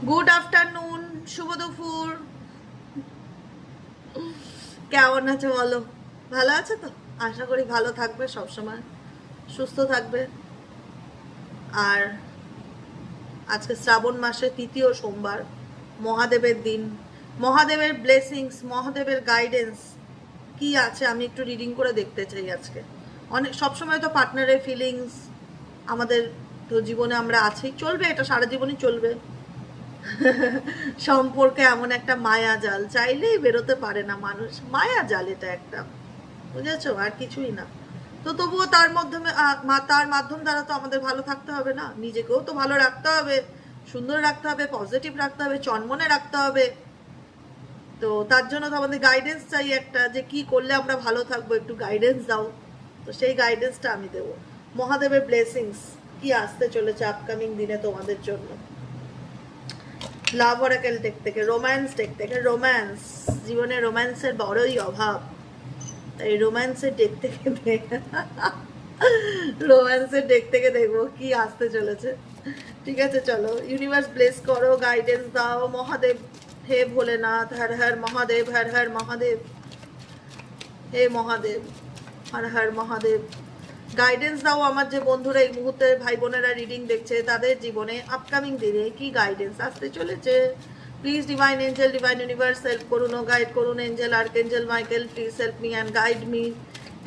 Good afternoon, শুভ দুপুর। কেমন আছো বলো? ভালো আছো তো? আশা করি ভালো থাকবে, সবসময় সুস্থ থাকবে। আর আজকে শ্রাবণ মাসের তৃতীয় সোমবার, মহাদেবের দিন। মহাদেবের ব্লেসিংস, মহাদেবের গাইডেন্স কি আছে আমি একটু রিডিং করে দেখতে চাই আজকে। অনেক সবসময় তো পার্টনারের ফিলিংস আমাদের তো জীবনে আমরা আছি, চলবে, এটা সারা জীবনই চলবে। সম্পর্কে এমন একটা মায়া জাল, চাইলেই বেরোতে পারে না মানুষ। মায়া জাল এটা একটা, বুঝেছো? আর কিছুই না। তো তবুও তার মাধ্যমে তার মাধ্যম দ্বারা তো আমাদের ভালো থাকতে হবে না? নিজেকেও তো ভালো রাখতে হবে, সুন্দর রাখতে হবে, পজিটিভ রাখতে হবে, চনমনে রাখতে হবে। তো তার জন্য তো আমাদের গাইডেন্স চাই একটা, যে কি করলে আমরা ভালো থাকবো, একটু গাইডেন্স দাও। তো সেই গাইডেন্সটা আমি দেবো। মহাদেবের ব্লেসিংস কি আসতে চলেছে আপকামিং দিনে তোমাদের জন্য। লাভ অরাকেল টেক থেকে, রোম্যান্স টেক থেকে। রোম্যান্স, জীবনে রোম্যান্সের বড়ই অভাব, তাই রোম্যান্সের ডেক থেকে রোম্যান্সের ডেক থেকে দেখবো কি আসতে চলেছে। ঠিক আছে, চলো। ইউনিভার্স ব্লেস করো, গাইডেন্স দাও। মহাদেব, হে ভোলেনাথ, হর হর মহাদেব, হর হর মহাদেব, হে মহাদেব, হর হর মহাদেব। গাইডেন্স দাও আমার যে বন্ধুরা এই মুহূর্তে, ভাই বোনেরা রিডিং দেখছে, তাদের জীবনে আপকামিং দিনে কি গাইডেন্স আসতে চলেছে। Please divine Angel, divine universe help করুন ও গাইড করুন। Angel archangel Michael, please help me and guide me.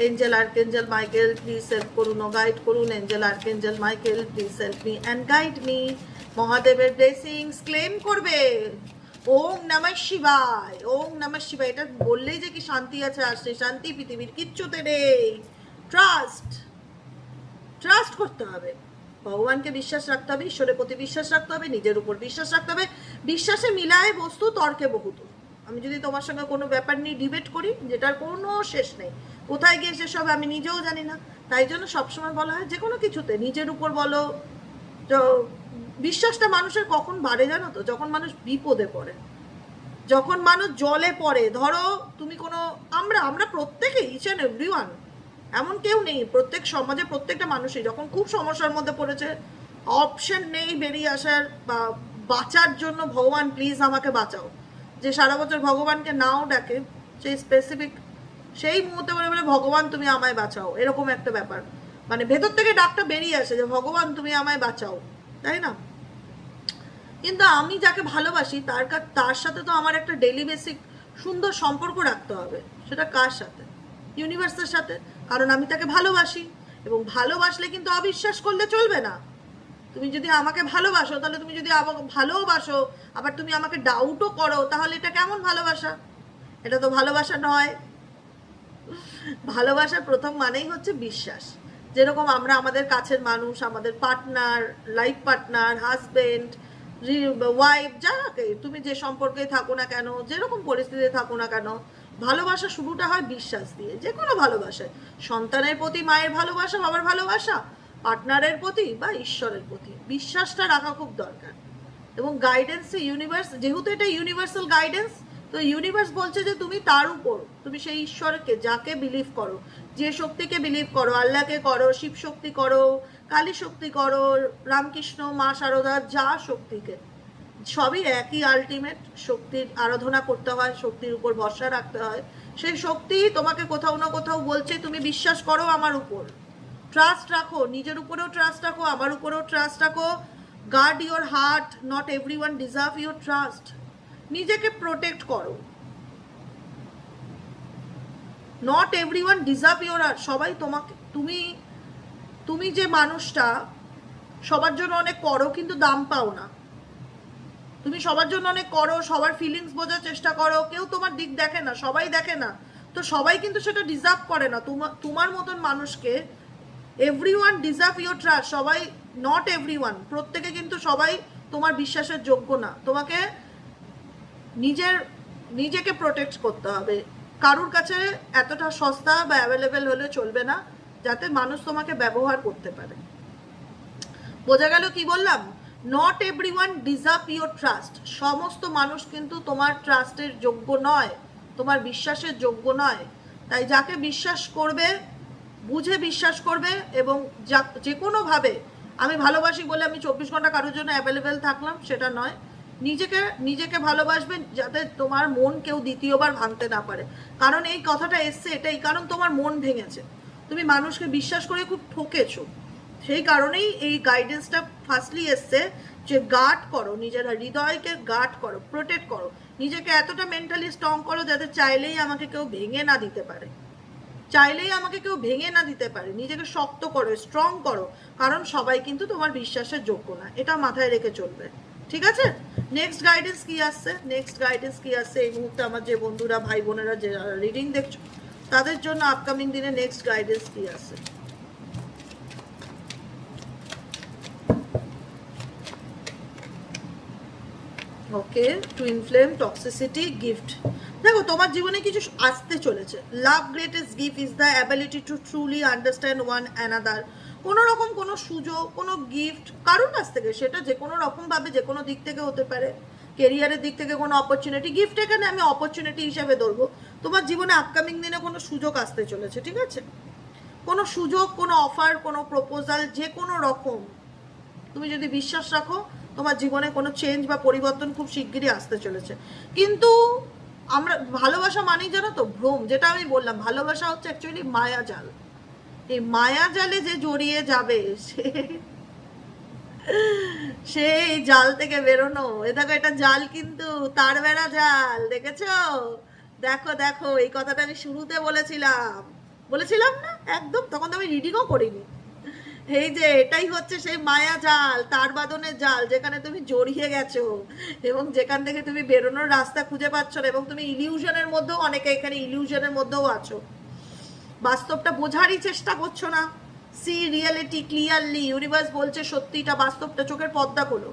Angel archangel Michael, please help করুন ও গাইড করুন। Angel archangel Michael, please help me and guide me. মহাদেবের blessings claim করবে। ওম নমঃ শিবায়, ওম নমঃ শিবায়। এটা বললেই যে কি শান্তি আছে, আসছে শান্তি পৃথিবীর কিচ্ছুতে নেই। ট্রাস্ট, ট্রাস্ট করতে হবে, ভগবানকে বিশ্বাস রাখতে হবে, ঈশ্বরের প্রতি বিশ্বাস রাখতে হবে, নিজের উপর বিশ্বাস রাখতে হবে। বিশ্বাসে মিলায় বস্তু, তর্কে বহুত। আমি যদি তোমার সঙ্গে কোনো ব্যাপার নিয়ে ডিবেট করি, যেটার কোনো শেষ নেই, কোথায় গিয়ে শেষ হবে আমি নিজেও জানি না। তাই জন্য সবসময় বলা হয় যে কোনো কিছুতে নিজের উপর বলো। বিশ্বাসটা মানুষের কখন বাড়ে জানো তো? যখন মানুষ বিপদে পড়ে, যখন মানুষ জলে পড়ে। ধরো তুমি কোনো, আমরা আমরা প্রত্যেকেই, ইচ অ্যান্ড এভরিওয়ান, এমন কেউ নেই, প্রত্যেক সমাজে প্রত্যেকটা মানুষই যখন খুব সমস্যার মধ্যে পড়েছে, অপশন নেই বেরিয়ে আসার বা বাঁচার জন্য, ভগবান প্লিজ আমাকে বাঁচাও, যে সারা বছর ভগবানকে নাও ডাকে, সেই স্পেসিফিক সেই মুহূর্তে বলে বলে ভগবান তুমি আমায় বাঁচাও, এরকম একটা ব্যাপার। মানে ভেতর থেকে ডাকটা বেরিয়ে আসে যে ভগবান তুমি আমায় বাঁচাও, তাই না? কিন্তু আমি যাকে ভালোবাসি তার সাথে তো আমার একটা ডেইলি বেসিক সুন্দর সম্পর্ক রাখতে হবে। সেটা কার সাথে? ইউনিভার্সের সাথে। কারণ আমি তাকে ভালোবাসি, এবং ভালোবাসলে কিন্তু অবিশ্বাস করলে চলবে না। তুমি যদি আমাকে ভালোবাসো, তাহলে তুমি যদি আমাকে ভালোবাসো আবার তুমি আমাকে ডাউটও করো, তাহলে এটা কেমন ভালোবাসা? এটা তো ভালোবাসা নয়। ভালোবাসার প্রথম মানেই হচ্ছে বিশ্বাস। যেরকম আমরা আমাদের কাছের মানুষ, আমাদের partner, life partner, husband, wife, যাকে তুমি যে সম্পর্কে থাকো না কেন, যেরকম পরিস্থিতিতে থাকো না কেন, ভালোবাসা শুরুটা হয় বিশ্বাস দিয়ে। যে কোনো ভালোবাসায়, সন্তানের প্রতি মায়ের ভালোবাসা, বাবার ভালোবাসা, পার্টনারের প্রতি বা ঈশ্বরের প্রতি, বিশ্বাসটা রাখা খুব দরকার। এবং গাইডেন্স, ইউনিভার্স, যেহেতু এটা ইউনিভার্সাল গাইডেন্স, তো ইউনিভার্স বলছে যে তুমি তার উপর, তুমি সেই ঈশ্বরকে, যাকে বিলিভ করো, যে শক্তিকে বিলিভ করো, আল্লাহকে করো, শিব শক্তি করো, কালী শক্তি করো, রামকৃষ্ণ, মা শারদা, যা শক্তিকে, সবই একই আলটিমেট শক্তির আরাধনা করতে হয়, শক্তির উপর ভরসা রাখতে হয়। সেই শক্তি তোমাকে কোথাও না কোথাও বলছে তুমি বিশ্বাস করো আমার উপর, ট্রাস্ট রাখো, নিজের উপরেও ট্রাস্ট রাখো, আমার উপরেও ট্রাস্ট রাখো। Guard your heart, not everyone deserve your trust. নিজেকে প্রোটেক্ট করো, not everyone deserve your heart. সবাই তোমাকে, তুমি তুমি যে মানুষটা সবার জন্য অনেক করো কিন্তু দাম পাও না। তুমি সবার জন্য অনেক করো, সবার ফিলিংস বোঝার চেষ্টা করো, কেউ তোমার দিক দেখে না, সবাই দেখে না। তো সবাই কিন্তু সেটা ডিজার্ভ করে না। তোমার মতন মানুষকে, এভরিওয়ান ডিজার্ভ ইউর ট্রাস্ট। সবাই, নট এভরিওয়ান, প্রত্যেকে কিন্তু সবাই তোমার বিশ্বাসের যোগ্য না। তোমাকে নিজেকে প্রোটেক্ট করতে হবে। কারুর কাছে এতটা সস্তা বা অ্যাভেলেবেল হলে চলবে না, যাতে মানুষ তোমাকে ব্যবহার করতে পারে। বোঝা গেল কি বললাম? Not everyone deserve your trust. সমস্ত মানুষ কিন্তু তোমার ট্রাস্টের যোগ্য নয়, তোমার বিশ্বাসের যোগ্য নয়। তাই যাকে বিশ্বাস করবে, বুঝে বিশ্বাস করবে, এবং যে কোনোভাবে, আমি ভালোবাসি বলে আমি 24 ঘন্টা কারোর জন্য অ্যাভেলেবেল থাকলাম সেটা নয়। নিজেকে নিজেকে ভালোবাসবে, যাতে তোমার মন কেউ দ্বিতীয়বার ভাঙতে না পারে। কারণ এই কথাটা এসছে এটাই, কারণ তোমার মন ভেঙেছে, তুমি মানুষকে বিশ্বাস করে খুব ঠকেছো। সেই কারণেই এই গাইডেন্সটা ফার্স্টলি এসছে যে গার্ড করো, নিজের হৃদয়কে গার্ড করো, প্রোটেক্ট করো, নিজেকে এতটা মেন্টালি স্ট্রং করো যাতে চাইলেই আমাকে কেউ ভেঙে না দিতে পারে, চাইলেই আমাকে কেউ ভেঙে না দিতে পারে। নিজেকে শক্ত করো, স্ট্রং করো, কারণ সবাই কিন্তু তোমার বিশ্বাসের যোগ্য না, এটা মাথায় রেখে চলবে, ঠিক আছে? নেক্সট গাইডেন্স কি আসছে, নেক্সট গাইডেন্স কি আসছে এই মুহূর্তে আমার যে বন্ধুরা ভাই বোনেরা যে রিডিং দেখছো তাদের জন্য আপকামিং দিনে নেক্সট গাইডেন্স কি আসছে? Okay, twin flame, toxicity, gift. দেখো তোমার জীবনে কিছু আসতে চলেছে। Love greatest gift is the ability to truly understand one another. কোনো রকম কোনো সুযোগ, কোনো গিফট কারোর কাছ থেকে, সেটা যে কোনো রকমভাবে যে কোনো দিক থেকে হতে পারে, কেরিয়ারের দিক থেকে কোনো অপরচুনিটি, গিফট এখানে আমি অপরচুনিটি হিসাবে ধরবো। তোমার জীবনে আপকামিং দিনে কোনো সুযোগ আসতে চলেছে, ঠিক আছে? কোনো সুযোগ, কোনো অফার, কোনো প্রপোজাল, যে কোনো রকম, তুমি যদি বিশ্বাস রাখো তোমার জীবনে কোনো চেঞ্জ বা পরিবর্তন খুব শিগগিরই আসতে চলেছে। কিন্তু আমরা ভালোবাসা মানেই জানো তো ভ্রম, যেটা আমি বললাম, ভালোবাসা হচ্ছে অ্যাকচুয়ালি মায়াজাল। এই মায়াজালে যে জড়িয়ে যাবে সে এই জাল থেকে বেরোনো, এ দেখো এটা জাল, কিন্তু তার বেড়া জাল, দেখেছো? দেখো দেখো, এই কথাটা আমি শুরুতে বলেছিলাম, বলেছিলাম না একদম, তখন তো আমি রিডিংও করিনি। এই যে এটাই হচ্ছে সেই মায়া জাল, তার বাঁধনের জাল, যেখানে তুমি জড়িয়ে গেছো এবং যেখান থেকে তুমি বেরোনোর রাস্তা খুঁজে পাচ্ছ না, এবং তুমি ইলিউশনের মধ্যেও, অনেকে এখানে ইলিউশনের মধ্যেও আছো, বাস্তবটা বোঝারই চেষ্টা করছো না। সি রিয়েলিটি ক্লিয়ারলি, ইউনিভার্স বলছে সত্যিটা, বাস্তবটা, চোখের পর্দা খোলো,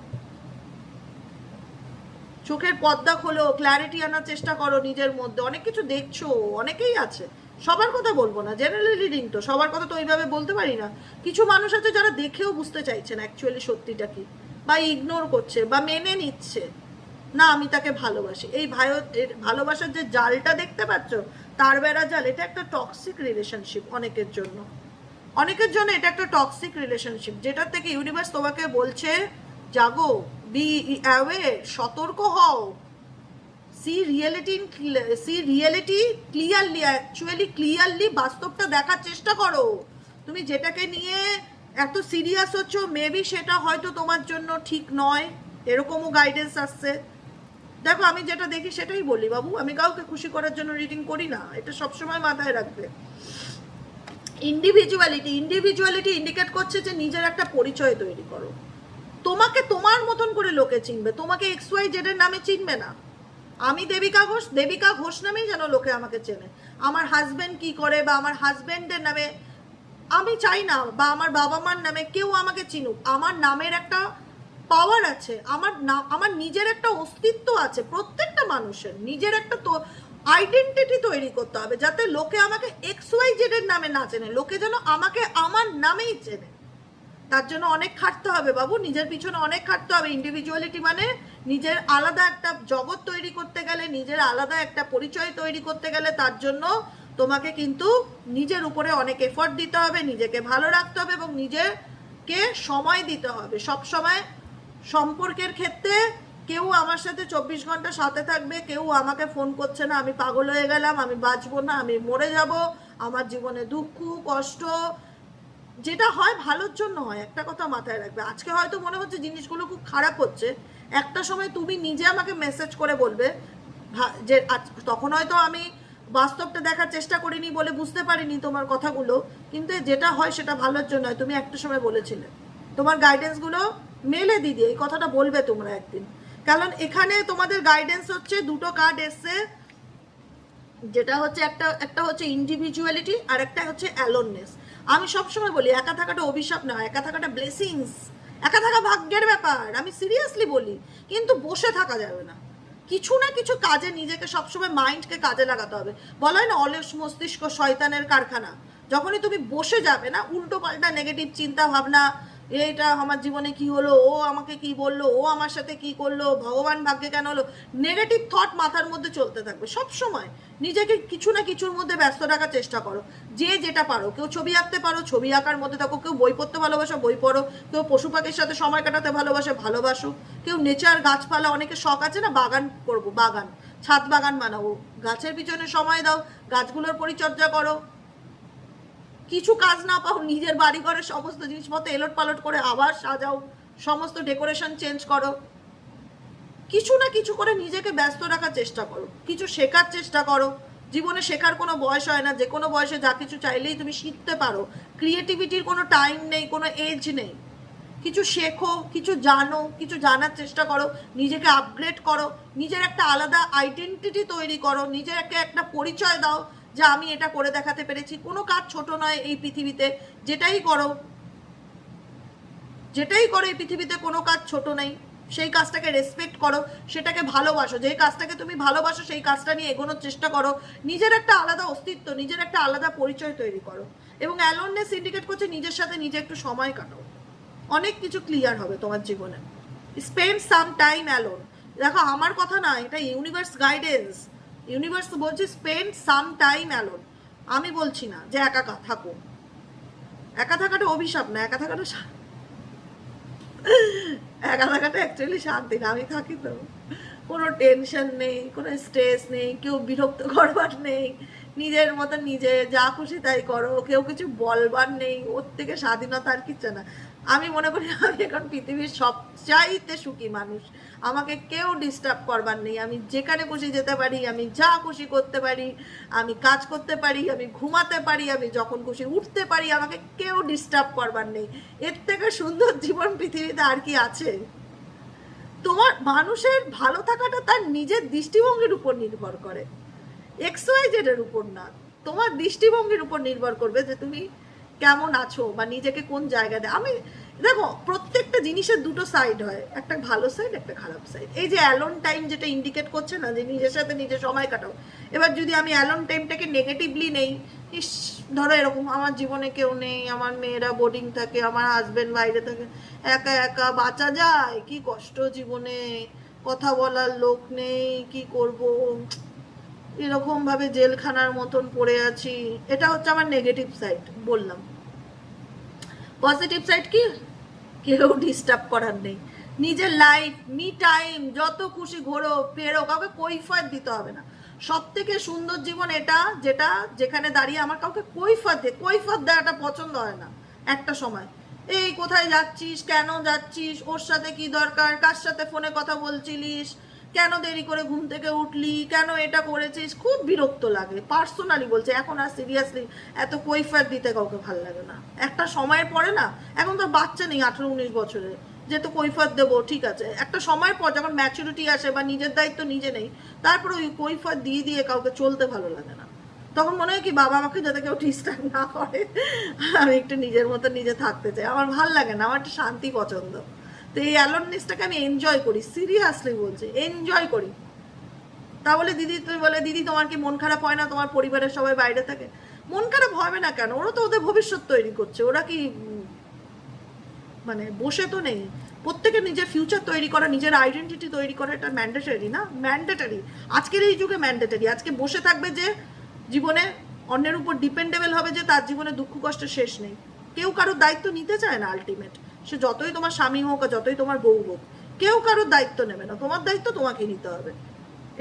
চোখের পর্দা খোলো, ক্ল্যারিটি আনার চেষ্টা করো নিজের মধ্যে। অনেক কিছু দেখছো, অনেকেই আছে, সবার কথা বলবো না, জেনারেলি রিডিং তো, সবার কথা তো ওইভাবে বলতে পারি না। কিছু মানুষ আছে যারা দেখেও বুঝতে চাইছে না অ্যাকচুয়ালি সত্যিটা কি, বা ইগনোর করছে বা মেনে নিচ্ছে না আমি তাকে ভালোবাসি। এই ভালোবাসার যে জালটা দেখতে পাচ্ছ, তার বেড়া জাল, এটা একটা টক্সিক রিলেশনশিপ অনেকের জন্য, অনেকের জন্য এটা একটা টক্সিক রিলেশনশিপ, যেটার থেকে ইউনিভার্স তোমাকে বলছে জাগো, বি অ্যাওয়্যার, সতর্ক হও, see reality clearly, actually clearly বাস্তবটা দেখার চেষ্টা করো। তুমি যেটাকে নিয়ে এত সিরিয়াস হচ্ছ, মেবি সেটা হয়তো তোমার জন্য ঠিক নয়, এরকমও গাইডেন্স আসছে। দেখো আমি যেটা দেখি সেটাই বলি বাবু, আমি কাউকে খুশি করার জন্য রিডিং করি না, এটা সবসময় মাথায় রাখবে। ইন্ডিভিজুয়ালিটি ইন্ডিকেট করছে যে নিজের একটা পরিচয় তৈরি করো, তোমাকে তোমার মতন করে লোকে চিনবে, তোমাকে XYZ এর নামে চিনবে না। আমি দেবিকা ঘোষ নামেই যেন লোকে আমাকে চেনে। আমার হাজবেন্ড কি করে বা আমার হাজবেন্ডের নামে আমি চাই না, বা আমার বাবা মার নামে কেউ আমাকে চিনুক। আমার নামের একটা পাওয়ার আছে, আমার নিজের একটা অস্তিত্ব আছে, প্রত্যেকটা মানুষের নিজের একটা তো আইডেন্টিটি তৈরি করতে হবে, যাতে লোকে আমাকে XYZ এর নামে না চেনে, লোকে যেন আমাকে আমার নামেই চেনে। তার জন্য অনেক খাটতে হবে বাবু, নিজের পিছনে অনেক খাটতে হবে। ইন্ডিভিজুয়ালিটি মানে নিজের আলাদা একটা জগৎ তৈরি করতে গেলে, নিজের আলাদা একটা পরিচয় তৈরি করতে গেলে, তার জন্য তোমাকে কিন্তু নিজের উপরে অনেক এফর্ট দিতে হবে, নিজেকে ভালো রাখতে হবে এবং নিজেকে সময় দিতে হবে। সব সময় সম্পর্কের ক্ষেত্রে কেউ আমার সাথে 24 ঘন্টা সাথে থাকবে, কেউ আমাকে ফোন করছে না, আমি পাগল হয়ে গেলাম, আমি বাঁচবো না, আমি মরে যাব, আমার জীবনে দুঃখ কষ্ট, যেটা হয় ভালোর জন্য হয়, একটা কথা মাথায় রাখবে। আজকে হয়তো মনে হচ্ছে জিনিসগুলো খুব খারাপ হচ্ছে, একটা সময় তুমি নিজে আমাকে মেসেজ করে বলবে যে তখন হয়তো আমি বাস্তবটা দেখার চেষ্টা করিনি বলে বুঝতে পারিনি তোমার কথাগুলো, কিন্তু যেটা হয় সেটা ভালোর জন্য হয়। তুমি একটা সময় বলেছিলে, তোমার গাইডেন্সগুলো মেলে দিদি, এই কথাটা বলবে তোমরা একদিন। কারণ এখানে তোমাদের গাইডেন্স হচ্ছে দুটো কার্ড এসছে, যেটা হচ্ছে একটা হচ্ছে ইন্ডিভিজুয়ালিটি আর একটা হচ্ছে অ্যালোননেস। আমি সবসময় বলি একা থাকাটা অভিশাপ না, একা থাকাটা ব্লেসিংস, একা থাকা ভাগ্যের ব্যাপার, আমি সিরিয়াসলি বলি। কিন্তু বসে থাকা যাবে না, কিছু না কিছু কাজে নিজেকে সবসময় মাইন্ডকে কাজে লাগাতে হবে। বলা হয় না অলস মস্তিষ্ক শয়তানের কারখানা, যখনই তুমি বসে যাবে না, উল্টো পাল্টা নেগেটিভ চিন্তা ভাবনা, এইটা আমার জীবনে কি হলো, ও আমাকে কি বললো, ও আমার সাথে কি করলো, ভগবান ভাগ্যে কেন হলো, নেগেটিভ থট মাথার মধ্যে চলতে থাকবে সব সময়। নিজেকে কিছু না কিছুর মধ্যে ব্যস্ত রাখার চেষ্টা করো, যে যেটা পারো। কেউ ছবি আঁকতে পারো, ছবি আঁকার মধ্যে থাকো। কেউ বই পড়তে ভালোবাসো, বই পড়ো। কেউ পশু পাখির সাথে সময় কাটাতে ভালোবাসো। কেউ নেচার, গাছপালা, অনেকে শখ আছে না বাগান করবো, বাগান, ছাদ বাগান বানাবো, গাছের পিছনে সময় দাও, গাছগুলোর পরিচর্যা করো। কিছু কাজ না পাও, নিজের বাড়ি ঘরের সমস্ত জিনিসপত্র এলোট পালট করে আবার সাজাও, সমস্ত ডেকোরেশন চেঞ্জ করো। কিছু না কিছু করে নিজেকে ব্যস্ত রাখার চেষ্টা করো, কিছু শেখার চেষ্টা করো। জীবনে শেখার কোনো বয়স হয় না, যে কোনো বয়সে যা কিছু চাইলেই তুমি শিখতে পারো। ক্রিয়েটিভিটির কোনো টাইম নেই, কোনো এজ নেই। কিছু শেখো, কিছু জানো, কিছু জানার চেষ্টা করো, নিজেকে আপগ্রেড করো, নিজের একটা আলাদা আইডেন্টিটি তৈরি করো, নিজের একটা পরিচয় দাও যে আমি এটা করে দেখাতে পেরেছি। কোনো কাজ ছোট নয় এই পৃথিবীতে, যেটাই করো এই পৃথিবীতে কোনো কাজ ছোট নেই। সেই কাজটাকে রেসপেক্ট করো, সেটাকে ভালোবাসো। যেই কাজটাকে তুমি ভালোবাসো সেই কাজটা নিয়ে এগোনোর চেষ্টা করো। নিজের একটা আলাদা অস্তিত্ব, নিজের একটা আলাদা পরিচয় তৈরি করো। এবং অ্যালোননেস ইন্ডিকেট করছে নিজের সাথে নিজে একটু সময় কাটাও, অনেক কিছু ক্লিয়ার হবে তোমার জীবনে। Spend some time alone. দেখো আমার কথা না, এটা ইউনিভার্স গাইডেন্স। ইউনিভার্স বলছে স্পেন্ড সাম টাইম অ্যালোন। আমি বলছি না যে একা থাকো, একা থাকাটা অভিশাপ না, একা থাকাটা অ্যাকচুয়ালি শান্তি না। আমি থাকি তো, কোনো টেনশন নেই, কোনো স্ট্রেস নেই, কেউ বিরক্ত করবার নেই, নিজের মতো নিজে যা খুশি তাই করো, কেউ কিছু বলবার নেই। ওর থেকে স্বাধীনতা আর কিচ্ছু না। আমি মনে করি আমি এখন পৃথিবীর সবচাইতে সুখী মানুষ। আমাকে কেউ ডিস্টার্ব করবার নেই, আমি যেখানে খুশি যেতে পারি, আমি যা খুশি করতে পারি, আমি কাজ করতে পারি, আমি ঘুমাতে পারি, আমি যখন খুশি উঠতে পারি, আমাকে কেউ ডিস্টার্ব করবার নেই। এর থেকে সুন্দর জীবন পৃথিবীতে আর কি আছে? তোমার মানুষের ভালো থাকাটা তার নিজের দৃষ্টিভঙ্গির উপর নির্ভর করে, XYZ এর উপর না। তোমার দৃষ্টিভঙ্গির উপর নির্ভর করবে যে তুমি কেমন আছো বা নিজেকে কোন জায়গায়। আমি দেখো, প্রত্যেকটা জিনিসের দুটো সাইড হয়, একটা ভালো সাইড, একটা খারাপ সাইড। এই যে অ্যালোন টাইম যেটা ইন্ডিকেট করছে না, যে নিজের সাথে নিজে সময় কাটাও। এবার যদি আমি অ্যালোন টাইমটাকে নেগেটিভলি নেই, ইস ধরো এরকম, আমার জীবনে কেউ নেই, আমার মেয়েরা বোর্ডিং থাকে, আমার হাজবেন্ড বাইরে থাকে, একা একা বাঁচা যায়, কি কষ্ট জীবনে, কথা বলার লোক নেই, কি করব, এরকম ভাবে জেলখানার মতন পড়ে আছি। এটা হচ্ছে আমার নেগেটিভ সাইড বললাম। পজিটিভ সাইড কি? কেউ ডিস্টার্ব করার নেই, নিজের লাইফ, মি টাইম, যত খুশি ঘোরো ফেরো, কাউকে কৈফিয়ত দিতে হবে না। সব থেকে সুন্দর জীবন এটা, যেটা যেখানে দাঁড়িয়ে আমার কাউকে কৈফিয়ত দেওয়াটা পছন্দ হয় না। একটা সময় এই কোথায় যাচ্ছিস, কেন যাচ্ছিস, ওর সাথে কি দরকার, কার সাথে ফোনে কথা বলছিলিস, কেন দেরি করে ঘুম থেকে উঠলি, কেন এটা করেছিস, খুব বিরক্ত লাগে। পার্সোনালি বলছে, এখন আর সিরিয়াসলি এত কৈফিয়ত দিতে কাউকে ভালো লাগে না। একটা সময়ের পরে না, এখন তো বাচ্চা নেই 18-19 বছরের, যে তো কৈফিয়ত দেবো, ঠিক আছে। একটা সময়ের পর যখন ম্যাচুরিটি আসে বা নিজের দায়িত্ব নিজে নেই, তারপরে ওই কৈফিয়ত দিয়ে দিয়ে কাউকে চলতে ভালো লাগে না। তখন মনে হয় কি, বাবা আমাকে যাতে কেউ ডিস্টার্ব না করে, আমি একটু নিজের মতো নিজে থাকতে চাই, আমার ভাল লাগে না, আমার একটু শান্তি পছন্দ। তো এই অ্যালোননেসটাকে আমি এনজয় করি, সিরিয়াসলি বলছি, এনজয় করি। তাহলে দিদি, তুমি বলে দিদি তোমার কি মন খারাপ হয় না, তোমার পরিবারের সবাই বাইরে থাকে? মন খারাপ হবে না কেন? ওরা তো ওদের ভবিষ্যৎ তৈরি করছে, ওরা কি মানে বসে তো নেই। প্রত্যেকে নিজের ফিউচার তৈরি করা, নিজের আইডেন্টিটি তৈরি করা, এটা ম্যান্ডেটরি না? ম্যান্ডেটরি, আজকের এই যুগে ম্যান্ডেটরি। আজকে বসে থাকবে যে জীবনে, অন্যের উপর ডিপেন্ডেবল হবে যে তার জীবনে দুঃখ কষ্টের শেষ নেই। কেউ কারোর দায়িত্ব নিতে চায় না। আলটিমেট সে যতই তোমার স্বামী হোক আর যতই তোমার বউ হোক, কেউ কারোর দায়িত্ব নেবে না। তোমার দায়িত্ব তোমাকেই নিতে হবে,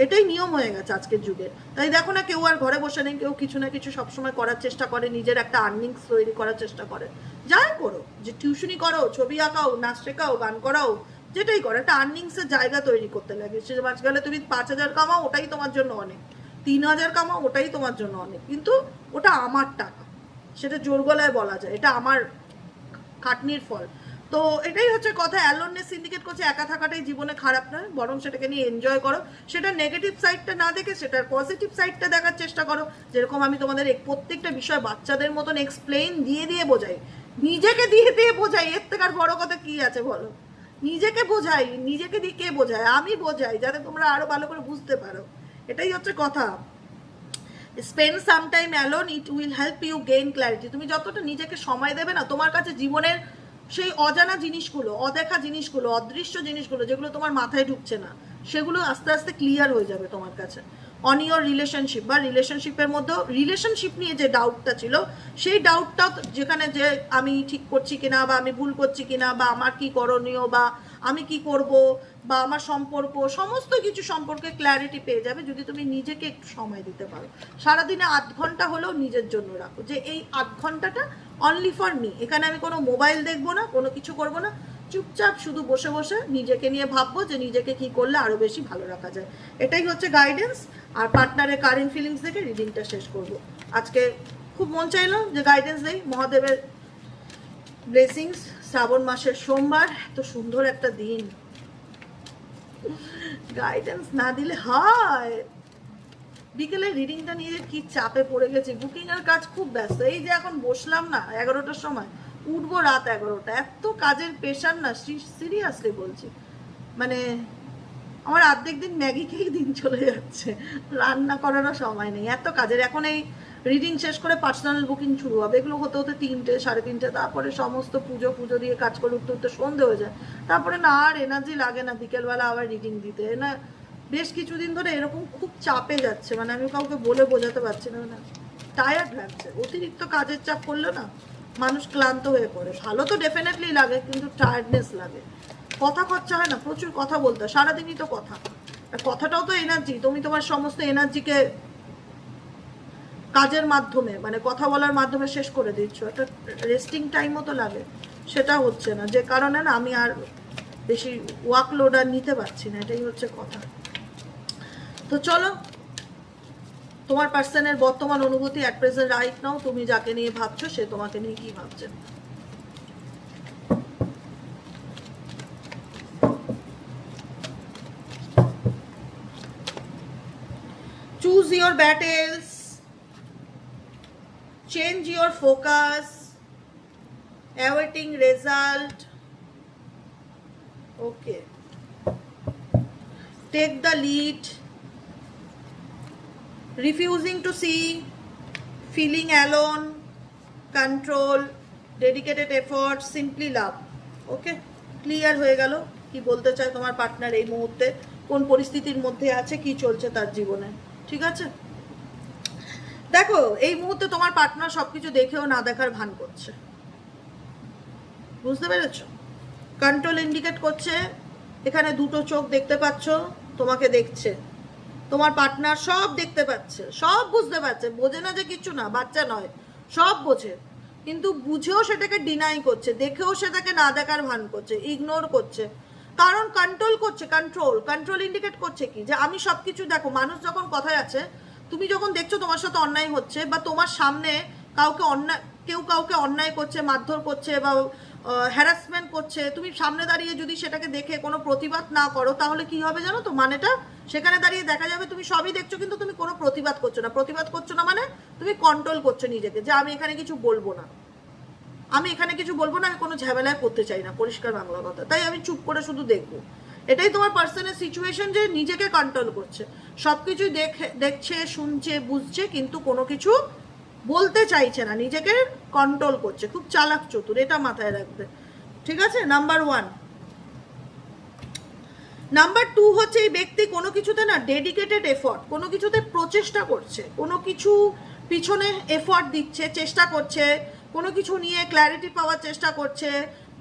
এটাই নিয়ম হয়ে গেছে আজকের যুগে। তাই দেখো না, কেউ আর ঘরে বসে নেই, কেউ কিছু না কিছু সবসময় করার চেষ্টা করে, নিজের একটা আর্নিংস তৈরি করার চেষ্টা করে। যাই করো, যে টিউশনি করো, ছবি আঁকাও, নাচ শেখাও, গান করাও, যেটাই করো, একটা আর্নিংসের জায়গা তৈরি করতে লাগে। সে মাঝখানে তুমি 5,000 কামাও, ওটাই তোমার জন্য অনেক। 3,000 কামাও, ওটাই তোমার জন্য অনেক। কিন্তু ওটা আমার টাকা, সেটা জোর গলায় বলা যায়, এটা আমার খাটনির ফল। তো এটাই হচ্ছে কথা। অ্যালোননেস ইন্ডিকেট করছে একা থাকাটাই জীবনে খারাপ নয়, বরং সেটাকে নিয়ে এনজয় করো। সেটা নেগেটিভ সাইডটা না দেখে সেটার পজিটিভ সাইডটা দেখার চেষ্টা করো। যেরকম আমি তোমাদের প্রত্যেকটা বিষয় বাচ্চাদের মতন এক্সপ্লেইন দিয়ে দিয়ে বোঝাই, নিজেকে দিয়ে দিয়ে বোঝাই, এর থেকে আর বড় কথা কি আছে বলো? নিজেকে বোঝাই, নিজেকে দিয়ে কে বোঝায়? আমি বোঝাই, যাতে তোমরা আরো ভালো করে বুঝতে পারো। এটাই হচ্ছে কথা। Spend some time alone, it will help you gain clarity. তুমি যতটা নিজেকে সময় দেবে না, তোমার কাছে জীবনের সেই অজানা জিনিসগুলো, অদেখা জিনিসগুলো, অদৃশ্য জিনিসগুলো, যেগুলো তোমার মাথায় ঢুকছে না, সেগুলো আস্তে আস্তে ক্লিয়ার হয়ে যাবে তোমার কাছে। অন ইয়োর রিলেশনশিপ বা রিলেশনশিপের মধ্যেও, রিলেশনশিপ নিয়ে যে ডাউটটা ছিল, সেই ডাউটটা যেখানে যে আমি ঠিক করছি কিনা, বা আমি ভুল করছি কিনা, বা আমার কি করণীয়, বা আমি কি করব, বা আমার সম্পর্ক, সমস্ত কিছু সম্পর্কে ক্ল্যারিটি পেয়ে যাবে যদি তুমি নিজেকে একটু সময় দিতে পারো। সারাদিনে 8 ঘন্টা হলেও নিজের জন্য রাখো, যে এই 8 ঘন্টাটা অনলি ফর মি। এখানে আমি কোনো মোবাইল দেখবো না, কোনো কিছু করবো না, চুপচাপ শুধু বসে বসে নিজেকে নিয়ে ভাববো যে নিজেকে কি করলে আরো বেশি ভালো রাখা যায়। এটাই হচ্ছে গাইডেন্স। আর পার্টনারের কারেন্ট ফিলিংস দেখে রিডিংটা শেষ করব। আজকে খুব মন চাইলো যে গাইডেন্স দেই, মহাদেবের ব্লেসিংস। শ্রাবণ মাসের সোমবার, এত সুন্দর একটা দিন, গাইডেন্স না দিলে হয়। বিকেলে রিডিংটা নিয়ে কি চাপে পড়ে গেছে, বুকিং এর কাজ খুব ব্যস্ত। এই যে এখন বসলাম না 11টার সময়, উঠবো রাত 11টা, এত কাজের প্রেশার না, সিরিয়াসলি বলছি। মানে আমার অর্ধেক দিন ম্যাগি খেয়ে দিন চলে যাচ্ছে, রান্না করারও সময় নেই, এত কাজের। এখন এই রিডিং শেষ করে পার্সোনাল বুকিং শুরু হবে, এগুলো হতে হতে 3টে 3:30, তারপরে সমস্ত পুজো দিয়ে কাজ করে উঠতে উঠতে সন্ধে হয়ে যায়, তারপরে না আর এনার্জি লাগে না বিকেলবেলা আবার রিডিং দিতে। না বেশ কিছুদিন ধরে এরকম খুব চাপে যাচ্ছে, মানে আমি কাউকে বলে বোঝাতে পারছি না, না টায়ার্ড লাগছে। অতিরিক্ত কাজের চাপ করলে না মানুষ ক্লান্ত হয়ে পড়ে। ভালো তো ডেফিনেটলি লাগে, কিন্তু টায়ার্ডনেস লাগে। কথা খরচা হয় না, প্রচুর কথা বলতে হয়, সারাদিনই তো কথা। আর কথাটাও তো এনার্জি, তুমি তোমার সমস্ত এনার্জিকে কাজের মাধ্যমে, মানে কথা বলার মাধ্যমে শেষ করে দিচ্ছ। একটা রেস্টিং টাইমও তো লাগে, সেটা হচ্ছে না, যে কারণে না আমি আর বেশি ওয়ার্কলোড আর নিতে পারছি না, এটাই হচ্ছে কথা। তো চলো, তোমার পার্সনের বর্তমান অনুভূতি অ্যাট প্রেজেন্ট রাইট নাও, তুমি যাকে নিয়ে ভাবছো সে তোমাকে নিয়ে কি ভাবছে। Choose your battles, change your focus, awaiting result. Okay, take the lead, refusing to see, feeling alone, control, dedicated effort, simply love. Okay, clear হয়ে গেল কি বলতে চায় তোমার পার্টনার এই মুহূর্তে, কোন পরিস্থিতির মধ্যে আছে, কি চলছে তার জীবনে। ঠিক আছে, দেখো এই মুহূর্তে তোমার পার্টনার সবকিছু দেখেও না দেখার ভান করছে, বুঝতে পেরেছো? কন্ট্রোল ইন্ডিকেট করছে, এখানে 2টো চোখ দেখতে পাচ্ছ, তোমাকে দেখছে। তোমার পার্টনার সব দেখতে পাচ্ছে, সব বুঝতে পারছে, বোঝে না যে কিছু না, বাচ্চা নয়, সব বোঝে, কিন্তু বুঝেও সেটাকে ডিনাই করছে, দেখেও সেটাকে না দেখার ভান করছে, ইগনোর করছে। কারণ কন্ট্রোল করছে, কন্ট্রোল ইন্ডিকেট করছে কি, যে আমি সবকিছু দেখো। মানুষ যখন কথায় আছে, তুমি যখন দেখছো তোমার সাথে অন্যায় হচ্ছে, বা তোমার সামনে কেউ কাউকে অন্যায় করছে, মারধর করছে, বা হ্যারাসমেন্ট করছে, তুমি সামনে দাঁড়িয়ে যদি সেটাকে দেখে কোনো প্রতিবাদ না করো, তাহলে কি হবে জানো তো? মানেটা সেখানে দাঁড়িয়ে দেখা যাবে তুমি সবই দেখছো, কিন্তু তুমি কোনো প্রতিবাদ করছো না। প্রতিবাদ করছো না মানে তুমি কন্ট্রোল করছো নিজেকে, যে আমি এখানে কিছু বলবো না, আমি কোনো ঝামেলায় করতে চাই না, পরিষ্কার বাংলা কথা। তাই আমি চুপ করে শুধু দেখবো। এটাই তোমার পার্সনের সিচুয়েশন, যে নিজেকে কন্ট্রোল করছে, সবকিছুই দেখছে, শুনছে, বুঝছে, কিন্তু কোনো কিছু বলতে চাইছে না, নিজেকে কন্ট্রোল করছে। খুব চালাক চতুর, এটা মাথায় রাখবে। ঠিক আছে, নাম্বার 1। নাম্বার 2 হচ্ছে এই ব্যক্তি কোনো কিছুতে না ডেডিকেটেড এফর্ট, কোনো কিছুতে প্রচেষ্টা করছে, কোনো কিছু পিছনে এফর্ট দিচ্ছে, চেষ্টা করছে, কোনো কিছু নিয়ে ক্ল্যারিটি পাওয়ার চেষ্টা করছে,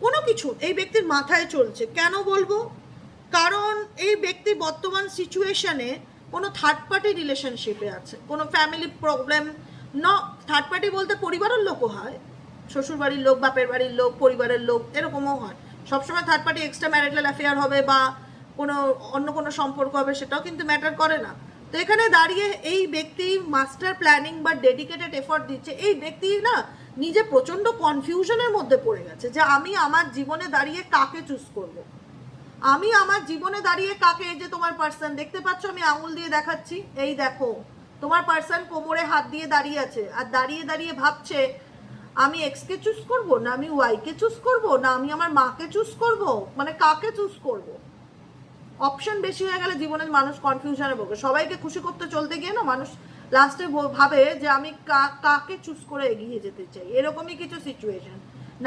কোনো কিছু এই ব্যক্তির মাথায় চলছে। কেন বলবো? কারণ এই ব্যক্তি বর্তমান সিচুয়েশনে কোনো থার্ড পার্টি রিলেশনশিপে আছে, কোনো ফ্যামিলি প্রবলেম। থার্ড পার্টি বলতে পরিবারের লোকও হয়, শ্বশুর বাড়ির লোক, বাপের বাড়ির লোক, পরিবারের লোক, এরকমও হয়। সবসময় third party extra marital affair হবে বা অন্য কোনো সম্পর্ক হবে, সেটাও কিন্তু ম্যাটার করে না। তো এখানে দাঁড়িয়ে এই ব্যক্তি মাস্টার প্ল্যানিং বা ডেডিকেটেড এফর্ট দিচ্ছে। এই ব্যক্তি না নিজে প্রচণ্ড কনফিউশনের মধ্যে পড়ে গেছে, যে আমি আমার জীবনে দাঁড়িয়ে কাকে চুজ করব। আমি আমার জীবনে দাঁড়িয়ে কাকে, এই যে তোমার পার্সন দেখতে পাচ্ছ, আমি আঙুল দিয়ে দেখাচ্ছি, এই দেখো তোমার পার্সন কোমরে হাত দিয়ে দাঁড়িয়ে আছে, আর দাঁড়িয়ে দাঁড়িয়ে ভাবছে আমি এক্সকে চুজ করব, না আমি ওয়াইকে চুজ করব, না আমি আমার মাকে চুজ করব, মানে কাকে চুজ করব। অপশন বেশি হয়ে গেলে জীবনের মানুষ কনফিউশনে ভোগে। সবাইকে খুশি করতে চলতে গিয়ে না মানুষ লাস্টে ভাবে যে আমি কাকে চুজ করে এগিয়ে যেতে চাই, এরকমই কিছু সিচুয়েশন।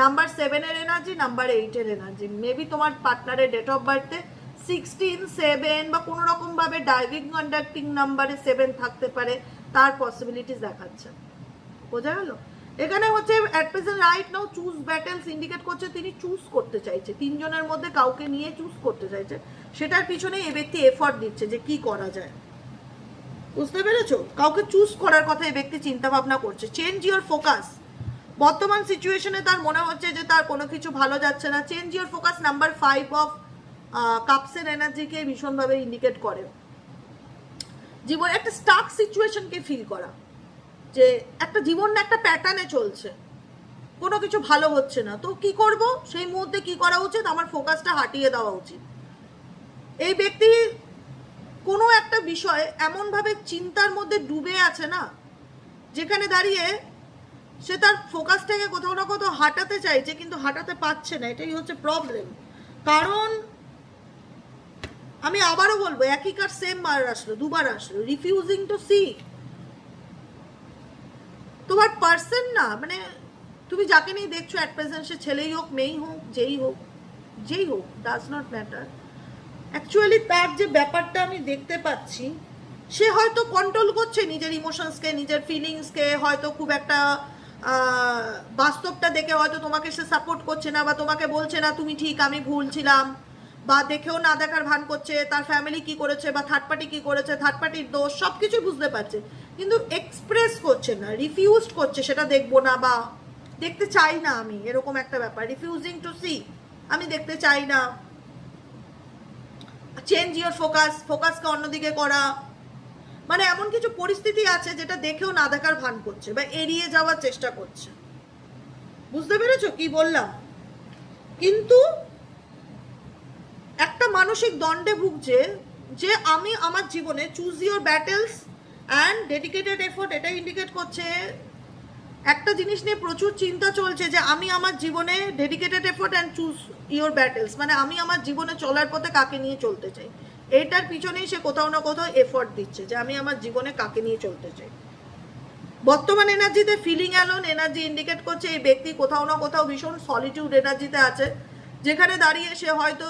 নাম্বার 7-এর এনার্জি, নাম্বার 8-এর এনার্জি। মেবি তোমার পার্টনারের ডেট অফ বার্থে 16, 7 বা কোনো রকম ভাবে ডাইভিং কন্ডাক্টিং নাম্বারে 7 থাকতে পারে, তার পসিবিলিটিস দেখাচ্ছে। বোঝা গেল? এখানে হচ্ছে at present right now choose battles indicate করছে, তিনি চুজ করতে চাইছে, তিনজনের মধ্যে কাউকে নিয়ে চুজ করতে চাইছে, সেটার পিছনে এই ব্যক্তি এফর্ট দিচ্ছে যে কি করা যায়। বুঝতে পেরেছো? কাউকে চুজ করার কথা এই ব্যক্তি চিন্তা ভাবনা করছে। Change your focus. বর্তমান সিচুয়েশনে তার মনে হচ্ছে যে তার কোনো কিছু ভালো যাচ্ছে না। Change your focus number 5 of কাপসের এনার্জিকে ভীষণভাবে ইন্ডিকেট করে। জীবনে একটা স্টাক সিচুয়েশনকে ফিল করা, যে একটা জীবন একটা প্যাটার্নে চলছে, কোনো কিছু ভালো হচ্ছে না, তো কি করব, সেই মুহূর্তে কি করা উচিত, আমার ফোকাসটা হাটিয়ে দেওয়া উচিত। এই ব্যক্তি কোনো একটা বিষয় এমনভাবে চিন্তার মধ্যে ডুবে আছে না, যেখানে দাঁড়িয়ে সে তার ফোকাসটাকে কোথাও না কোথাও হাঁটাতে চাইছে, কিন্তু হাঁটাতে পারছে না। এটাই হচ্ছে প্রবলেম। কারণ আমি আবারও বলবো, একই কার সেম বার আসলো, দুবার আসলো, রিফিউজিং টু সি। তোমার পার্সন না, মানে তুমি যাকে নিয়ে দেখছো অ্যাট প্রেজেন্ট, সে ছেলেই হোক, মেয়েই হোক, যেই হোক, ডাজ নট ম্যাটার। অ্যাকচুয়ালি তার যে ব্যাপারটা আমি দেখতে পাচ্ছি, সে হয়তো কন্ট্রোল করছে নিজের ইমোশনসকে, নিজের ফিলিংসকে, হয়তো খুব একটা বাস্তবটা দেখে হয়তো তোমাকে সে সাপোর্ট করছে না, বা তোমাকে বলছে না তুমি ঠিক আমি ভুল ছিলাম, বা দেখেও না দেখার ভান করছে, তার ফ্যামিলি কি করেছে বা থার্ড পার্টি কি করেছে, থার্ড পার্টির দোষ সব কিছুই বুঝতে পারছে, কিন্তু এক্সপ্রেস করছে না, রিফিউজড করছে, সেটা দেখবো না বা দেখতে চাই না আমি, এরকম একটা ব্যাপার। রিফিউজিং টু সি, আমি দেখতে চাই না। চেঞ্জ ইওর ফোকাস, ফোকাসকে অন্যদিকে করা, মানে এমন কিছু পরিস্থিতি আছে যেটা দেখেও না দেখার ভান করছে বা এড়িয়ে যাওয়ার চেষ্টা করছে। বুঝতে পেরেছো কি বললাম? কিন্তু একটা মানসিক দ্বন্দ্বে ভুগছে যে আমি আমার জীবনে choose your battles and dedicated effort, এটা ইন্ডিকেট করছে। একটা জিনিস নিয়ে প্রচুর চিন্তা চলছে যে আমি আমার জীবনে dedicated effort and choose your battles, মানে আমি আমার জীবনে চলার পথে কাকে নিয়ে চলতে চাই, এটার পিছনেই সে কোথাও না কোথাও এফোর্ট দিচ্ছে যে আমি আমার জীবনে কাকে নিয়ে চলতে চাই। বর্তমান এনার্জিতে ফিলিং অ্যালোন এনার্জি ইন্ডিকেট করছে এই ব্যক্তি কোথাও না কোথাও ভীষণ সলিটিউড এনার্জিতে আছে, যেখানে দাঁড়িয়ে সে হয়তো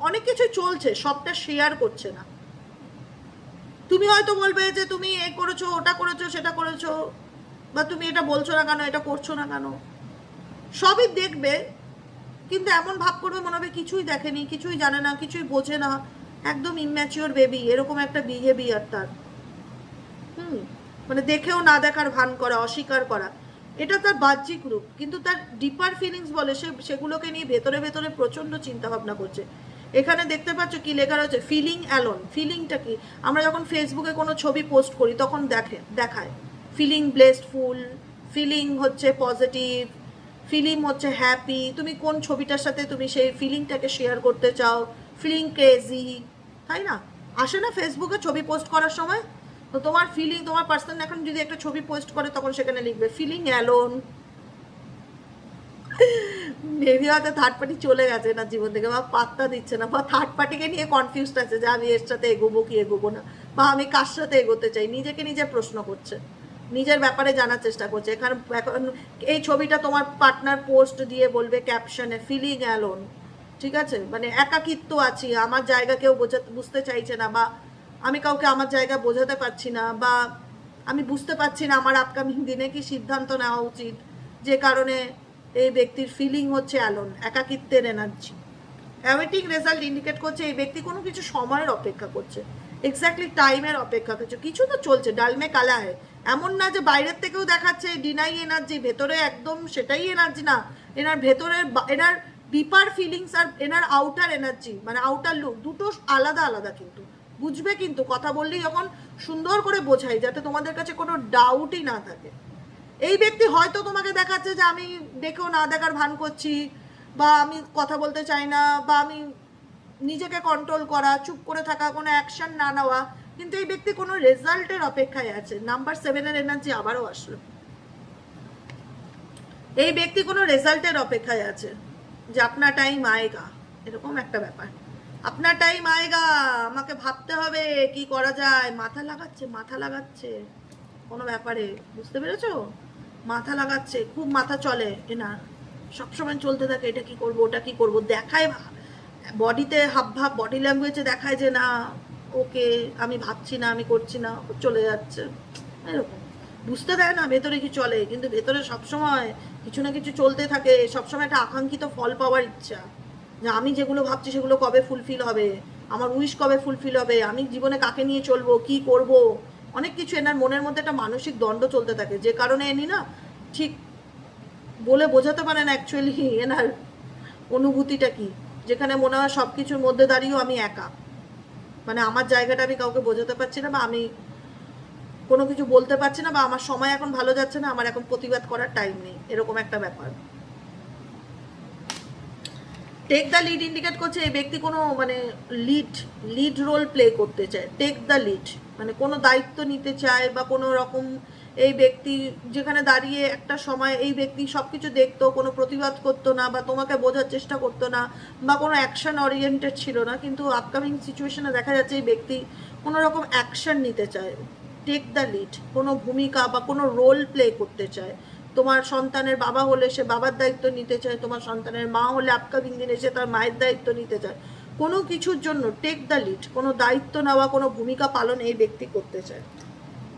অনেক কিছু চলছে, সবটা শেয়ার করছে না। তুমি হয়তো বলবে যে তুমি এ করেছো, ওটা করেছো, সেটা করেছো, বা তুমি এটা বলছো না কেন, এটা করছো না কেন, সবই দেখবে, কিন্তু এমন ভাব করবে মনে হবে কিছুই দেখেনি, কিছুই জানে না, কিছুই বোঝে না, একদম ইম্যাচিওর বেবি, এরকম একটা বিহেভিয়ার তার। মানে দেখেও না দেখার ভান করা, অস্বীকার করা, এটা তার বাহ্যিক রূপ, কিন্তু তার ডিপার ফিলিংস বলে সেগুলোকে নিয়ে ভেতরে ভেতরে প্রচন্ড চিন্তা ভাবনা করছে। এখানে দেখতে পাচ্ছ কি লেখা রয়েছে, ফিলিং অ্যালোন। ফিলিংটা কি? আমরা যখন ফেসবুকে কোনো ছবি পোস্ট করি তখন দেখায় ফিলিং ব্লেসফুল, ফিলিং হচ্ছে পজিটিভ, ফিলিং হচ্ছে হ্যাপি। তুমি কোন ছবিটার সাথে তুমি সেই ফিলিংটাকে শেয়ার করতে চাও, ফিলিং ক্রেজি, তাই না? আসে না ফেসবুকে ছবি পোস্ট করার সময়? তো তোমার ফিলিং, তোমার পার্সন এখন যদি একটা ছবি পোস্ট করে তখন সেখানে লিখবে ফিলিং অ্যালোন। মেবি হয়তো থার্ড পার্টি চলে গেছে না জীবন থেকে, বা পাত্তা দিচ্ছে না, বা থার্ড পার্টিকে নিয়ে কনফিউজড আছে যে আমি এর সাথে এগোবো কি এগোবো না, বা আমি কার সাথে এগোতে চাই, নিজেকে নিজে প্রশ্ন করছে, নিজের ব্যাপারে জানার চেষ্টা করছে। এখন এই ছবিটা তোমার পার্টনার পোস্ট দিয়ে বলবে ক্যাপশনে ফিলিং অ্যালোন, ঠিক আছে, মানে একাকিত্ব আছি, আমার জায়গা কেউ বুঝতে চাইছে না, বা আমি কাউকে আমার জায়গা বোঝাতে পারছি না, বা আমি বুঝতে পারছি না আমার আপকামিং দিনে কি সিদ্ধান্ত নেওয়া উচিত, যে কারণে এই ব্যক্তির ফিলিং হচ্ছে অ্যালোন, একাকিত্বের এনার্জি। অ্যাওয়েটিং রেজাল্ট ইন্ডিকেট করছে এই ব্যক্তি কোনো কিছু সময়ের অপেক্ষা করছে, এক্স্যাক্টলি টাইমের অপেক্ষা করছে, কিছু তো চলছে, ডালমে কালা হয়। এমন না যে বাইরের থেকেও দেখাচ্ছে ডিনাই এনার্জি, ভেতরে একদম সেটাই এনার্জি না। এনার ভেতরের, এনার ডিপার ফিলিংস আর এনার আউটার এনার্জি, মানে আউটার লুক, দুটো আলাদা আলাদা, কিন্তু বুঝবে, কিন্তু কথা বললেই যখন সুন্দর করে বোঝাই যাতে তোমাদের কাছে কোনো ডাউটই না থাকে। এই ব্যক্তি হয়তো তোমাকে দেখাচ্ছে যে আমি দেখেও না দেখার ভান করছি, বা আমি কথা বলতে চাই না, বা আমি নিজেকে কন্ট্রোল করা, চুপ করে থাকা, কোনো অ্যাকশন না নেওয়া, কিন্তু এই ব্যক্তি কোনো রেজাল্টের অপেক্ষায় আছে। নাম্বার 7-এর এনার্জি আবারও আসলো। এই ব্যক্তি কোনো রেজাল্টের অপেক্ষায় আছে যে আপনার টাইম আয়েগা, এরকম একটা ব্যাপার। আপনার টাইম আয়েগা, আমাকে ভাবতে হবে কি করা যায়, মাথা লাগাচ্ছে কোনো ব্যাপারে, বুঝতে পেরেছো? মাথা লাগাচ্ছে, খুব মাথা চলে এনার, সবসময় চলতে থাকে এটা কি করব ওটা কি করব, দেখায় বডিতে হাবভাব বডি ল্যাঙ্গুয়েজে দেখায় যে না ওকে আমি ভাবছি না আমি করছি না, চলে যাচ্ছে এরকম। বুঝতে দেয় না ভেতরে কি চলে, কিন্তু ভেতরে সবসময় কিছু না কিছু চলতে থাকে, সবসময় একটা আকাঙ্ক্ষিত ফল পাওয়ার ইচ্ছা, যে আমি যেগুলো ভাবছি সেগুলো কবে ফুলফিল হবে, আমার উইশ কবে ফুলফিল হবে, আমি জীবনে কাকে নিয়ে চলবো, কি করব, অনেক কিছু এনার মনের মধ্যে একটা মানসিক দ্বন্দ্ব চলতে থাকে, যে কারণে এনি না ঠিক বলে বোঝাতে পারে না অ্যাকচুয়ালি এনার অনুভূতিটা কি, যেখানে মনে হয় সব কিছুর মধ্যে দাঁড়িয়েও আমি একা, মানে আমার জায়গাটা আমি কাউকে বোঝাতে পারছি না, বা আমি কোনো কিছু বলতে পারছি না, বা আমার সময় এখন ভালো যাচ্ছে না, আমার এখন প্রতিবাদ করার টাইম নেই, এরকম একটা ব্যাপার। টেক দ্য লিড ইন্ডিকেট করছে এই ব্যক্তি কোনো মানে লিড রোল প্লে করতে চায়, টেক দ্য লিড মানে কোনো দায়িত্ব নিতে চায়, বা কোনো রকম এই ব্যক্তি যেখানে দাঁড়িয়ে একটা সময় এই ব্যক্তি সব কিছু দেখতো, কোনো প্রতিবাদ করতো না, বা তোমাকে বোঝার চেষ্টা করতো না, বা কোনো অ্যাকশন ওরিয়েন্টেড ছিল না, কিন্তু আপকামিং সিচুয়েশনে দেখা যাচ্ছে এই ব্যক্তি কোনো রকম অ্যাকশন নিতে চায়, টেক দ্য লিড, কোনো ভূমিকা বা কোনো রোল প্লে করতে চায়। তোমার সন্তানের বাবা হলে সে বাবার দায়িত্ব নিতে চায়, তোমার সন্তানের মা হলে আপকামিং দিনে সে তার মায়ের দায়িত্ব নিতে চায়, কোনো কিছুর জন্য টেক দ্য লিড, কোনো দায়িত্ব নেওয়া, কোনো ভূমিকা পালন এই ব্যক্তি করতে চায়।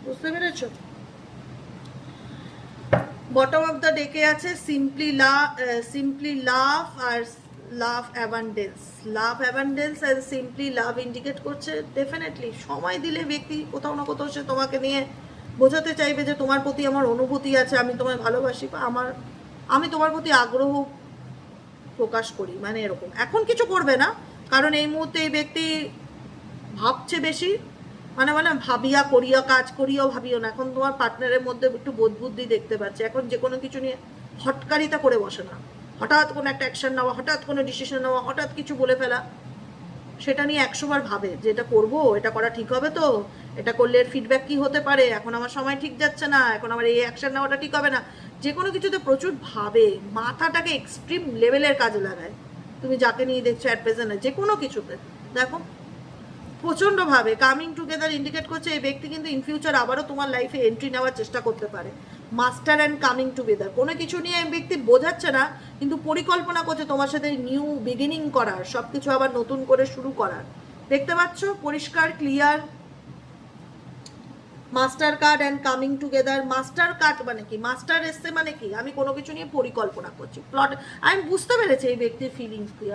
বুঝতে পেরেছ? বটম অফ দ্য ডেকে আছে সিম্পলি লাভ আর লাভ অ্যাবান্ডেন্স আর সিম্পলি লাভ ইন্ডিকেট করছে ডেফিনেটলি সময় দিলে ব্যক্তি কোথাও না কোথাও সে তোমাকে নিয়ে বোঝাতে চাইবে যে তোমার প্রতি আমার অনুভূতি আছে, আমি তোমায় ভালোবাসি, বা আমি তোমার প্রতি আগ্রহ প্রকাশ করি, মানে এরকম। এখন কিছু করবে না, কারণ এই মুহূর্তে এই ব্যক্তি ভাবছে বেশি, মানে ভাবিয়া করিয়া কাজ করিয়াও ভাবিও না, এখন তোমার পার্টনারের মধ্যে একটু বোধ বুদ্ধি দেখতে পাচ্ছে, এখন যে কোনো কিছু নিয়ে হটকারিতা করে বসে না, হঠাৎ কোনো একটা অ্যাকশন নেওয়া, হঠাৎ কোনো ডিসিশন নেওয়া, হঠাৎ কিছু বলে ফেলা, সেটা নিয়ে 100 বার ভাবে যে এটা করবো, এটা করা ঠিক হবে তো, এটা করলে এর ফিডব্যাক কি হতে পারে, এখন আমার সময় ঠিক যাচ্ছে না, এখন আমার এই অ্যাকশন নেওয়াটা ঠিক হবে না, যে কোনো কিছুতে প্রচুর ভাবে, মাথাটাকে এক্সট্রিম লেভেলের কাজে লাগায়। তুমি যাকে নিয়ে দেখছো অ্যাট প্রেজেন্টে যে কোনো কিছুতে দেখো প্রচণ্ডভাবে কামিং টুগেদার ইন্ডিকেট করছে এই ব্যক্তি কিন্তু ইন ফিউচার আবারও তোমার লাইফে এন্ট্রি নেওয়ার চেষ্টা করতে পারে। মাস্টার অ্যান্ড কামিং টুগেদার, কোনো কিছু নিয়ে এই ব্যক্তি বোঝাচ্ছে না, কিন্তু পরিকল্পনা করছে তোমার সাথে নিউ বিগিনিং করার, সব কিছু আবার নতুন করে শুরু করার। দেখতে পাচ্ছ পরিষ্কার clear master card and coming together. Master card মানে কি, মাস্টার এসছে মানে কি, আমি কোনো কিছু নিয়ে পরিকল্পনা করছি, প্লট, আমি বুঝতে পেরেছি এই ব্যক্তির ফিলিংস কি,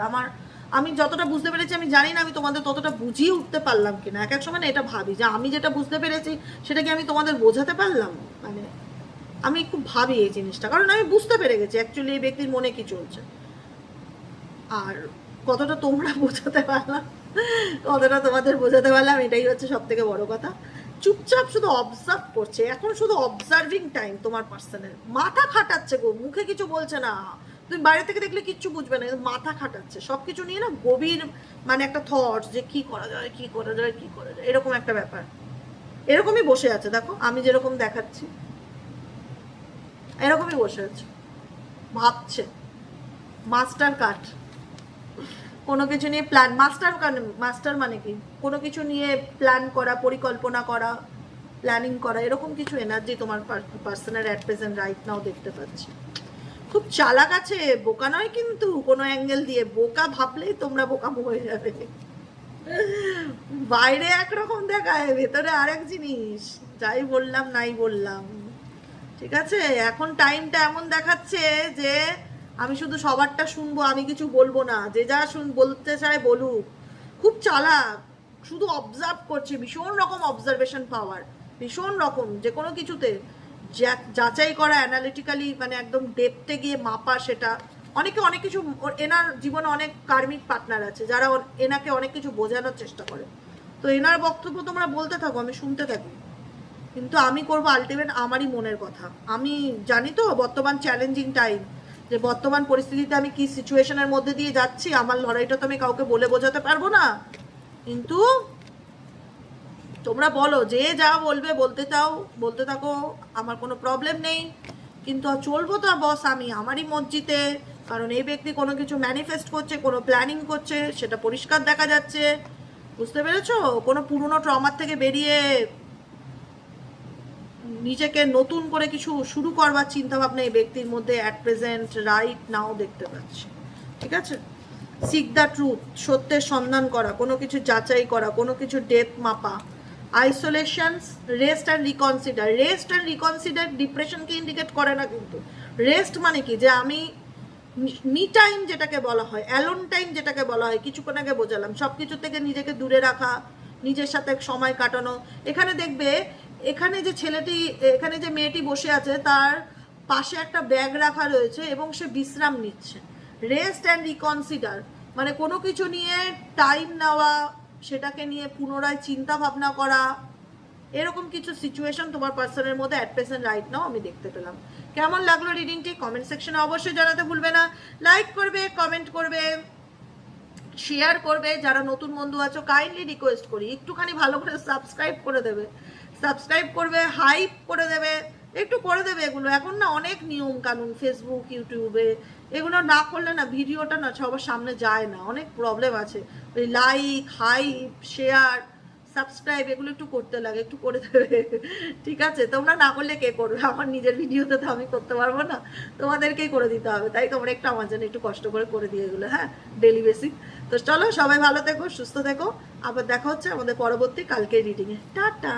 আমি যতটা বুঝতে পেরেছি, আমি জানি না আমি তোমাদের ততটা বুঝিয়ে উঠতে পারলাম কিনা, এক এক সময় না এটা ভাবি যে আমি যেটা বুঝতে পেরেছি সেটা কি আমি তোমাদের বোঝাতে পারলাম, মানে আমি খুব ভাবি এই জিনিসটা, কারণ আমি বুঝতে পেরে গেছি অ্যাকচুয়ালি এই ব্যক্তির মনে কি চলছে, আর কতটা তোমরা বোঝাতে পারলাম, কতটা তোমাদের বোঝাতে পারলাম, এটাই হচ্ছে সব থেকে বড় কথা। চুপচাপ শুধু অবজার্ভ করছে, এখন শুধু অবজার্ভিং টাইম তোমার পার্সনের, মাথা খাটাচ্ছে গো, মুখে কিছু বলছে না, তুমি বাইরে থেকে দেখলে কিচ্ছু বুঝবে না, মাথা খাটাচ্ছে সব কিছু নিয়ে না, গভীর মানে একটা থটস যে কি করা যায় কি করা যায় কি করা যায়, এরকম একটা ব্যাপার, এরকমই বসে আছে, দেখো আমি যেরকম দেখাচ্ছি এরকমই বসে আছে, ভাবছে। মাস্টার কাট, কোনো কিছু নিয়ে প্ল্যান, মাস্টার মানে কি, কোনো কিছু নিয়ে প্ল্যান করা, পরিকল্পনা করা, প্ল্যানিং করা, এরকম কিছু এনার্জি তোমার পার্সনের অ্যাট প্রেজেন্ট রাইট নাও দেখতে পাচ্ছি। খুব চালাক আছে, বোকা নয় কিন্তু কোনো অ্যাঙ্গেল দিয়ে, বোকা ভাবলেই তোমরা বোকা হয়ে যাবে, বাইরে একরকম দেখায় ভেতরে আরেক জিনিস, যাই বললাম নাই বললাম, ঠিক আছে। এখন টাইমটা এমন দেখাচ্ছে যে আমি শুধু সবারটা শুনবো, আমি কিছু বলবো না, যে যা বলতে চায় বলুক, খুব চালাক, শুধু অবজার্ভ করছে, ভীষণ রকম অবজারভেশন পাওয়ার, ভীষণ রকম, যে কোনো কিছুতে যাচাই করা, অ্যানালিটিক্যালি মানে একদম ডেপথে গিয়ে মাপা, সেটা অনেকে অনেক কিছু, এনার জীবনে অনেক কার্মিক পার্টনার আছে যারা এনাকে অনেক কিছু বোঝানোর চেষ্টা করে, তো এনার বক্তব্য তোমরা বলতে থাকো, আমি শুনতে থাকি, কিন্তু আমি করবো আলটিমেট আমারই মনের কথা। আমি জানি তো বর্তমান চ্যালেঞ্জিং টাইম, যে বর্তমান পরিস্থিতিতে আমি কি সিচুয়েশনের মধ্যে দিয়ে যাচ্ছি, আমার লড়াইটা তো আমি কাউকে বলে বোঝাতে পারবো না, কিন্তু তোমরা বলো, যে যা বলবে বলতে চাও বলতে থাকো, আমার কোনো প্রবলেম নেই, কিন্তু চলবো তো বস আমি আমারই মর্জিতে, কারণ এই ব্যক্তি কোনো কিছু ম্যানিফেস্ট করছে, কোনো প্ল্যানিং করছে, সেটা পরিষ্কার দেখা যাচ্ছে, বুঝতে পেরেছো, কোনো পুরনো ট্রমার থেকে বেরিয়ে নিজেকে নতুন করে কিছু শুরু করবার চিন্তা ভাবনা এই ব্যক্তির মধ্যে অ্যাট প্রেজেন্ট রাইট নাও দেখতে পাচ্ছি। ঠিক আছে, সিক দ্য ট্রুথ, সত্যের সন্ধান করা, কোনো কিছু যাচাই করা, কোনো কিছু ডেপথ মাপা, isolations, rest and reconsider. Rest and reconsider ডিপ্রেশনকে ইন্ডিকেট করে না কিন্তু। রেস্ট মানে কি, যে আমি মি টাইম যেটাকে বলা হয়, অ্যালোন টাইম যেটাকে বলা হয়, কিছুক্ষণ আগে বোঝালাম, সব কিছু থেকে নিজেকে দূরে রাখা, নিজের সাথে সময় কাটানো। এখানে দেখবে, এখানে যে ছেলেটি, এখানে যে মেয়েটি বসে আছে তার পাশে একটা ব্যাগ রাখা রয়েছে এবং সে বিশ্রাম নিচ্ছে। রেস্ট অ্যান্ড রিকনসিডার মানে কোনো কিছু নিয়ে টাইম নেওয়া, সেটাকে নিয়ে পুনরায় চিন্তা ভাবনা করা, এরকম কিছু সিচুয়েশন তোমার পার্সনের মধ্যে অ্যাট প্রেজেন্ট রাইট নাও আমি দেখতে পেলাম। কেমন লাগলো রিডিংটি কমেন্ট সেকশনে অবশ্যই জানাতে ভুলবে না। লাইক করবে, কমেন্ট করবে, শেয়ার করবে। যারা নতুন বন্ধু আছো কাইন্ডলি রিকোয়েস্ট করি একটুখানি ভালো করে সাবস্ক্রাইব করে দেবে, সাবস্ক্রাইব করবে, হাইপ করে দেবে, একটু করে দেবে। এগুলো এখন না অনেক নিয়ম কানুন ফেসবুক ইউটিউবে, এগুলো না করলে না ভিডিওটা না সবার সামনে যায় না, অনেক প্রবলেম আছে। ওই লাইক, হাইপ, শেয়ার, সাবস্ক্রাইব এগুলো একটু করতে লাগে, একটু করে দেবে। ঠিক আছে, তোমরা না করলে কে করবে? আমার নিজের ভিডিওতে তো আমি করতে পারবো না, তোমাদেরকেই করে দিতে হবে। তাই তোমরা একটু আমার জন্য একটু কষ্ট করে দিয়ে এগুলো, হ্যাঁ, ডেলি বেসিক। তো চলো সবাই ভালো থেকো, সুস্থ থেকো, আবার দেখা হচ্ছে আমাদের পরবর্তী কালকের রিডিংয়ে। টাটা।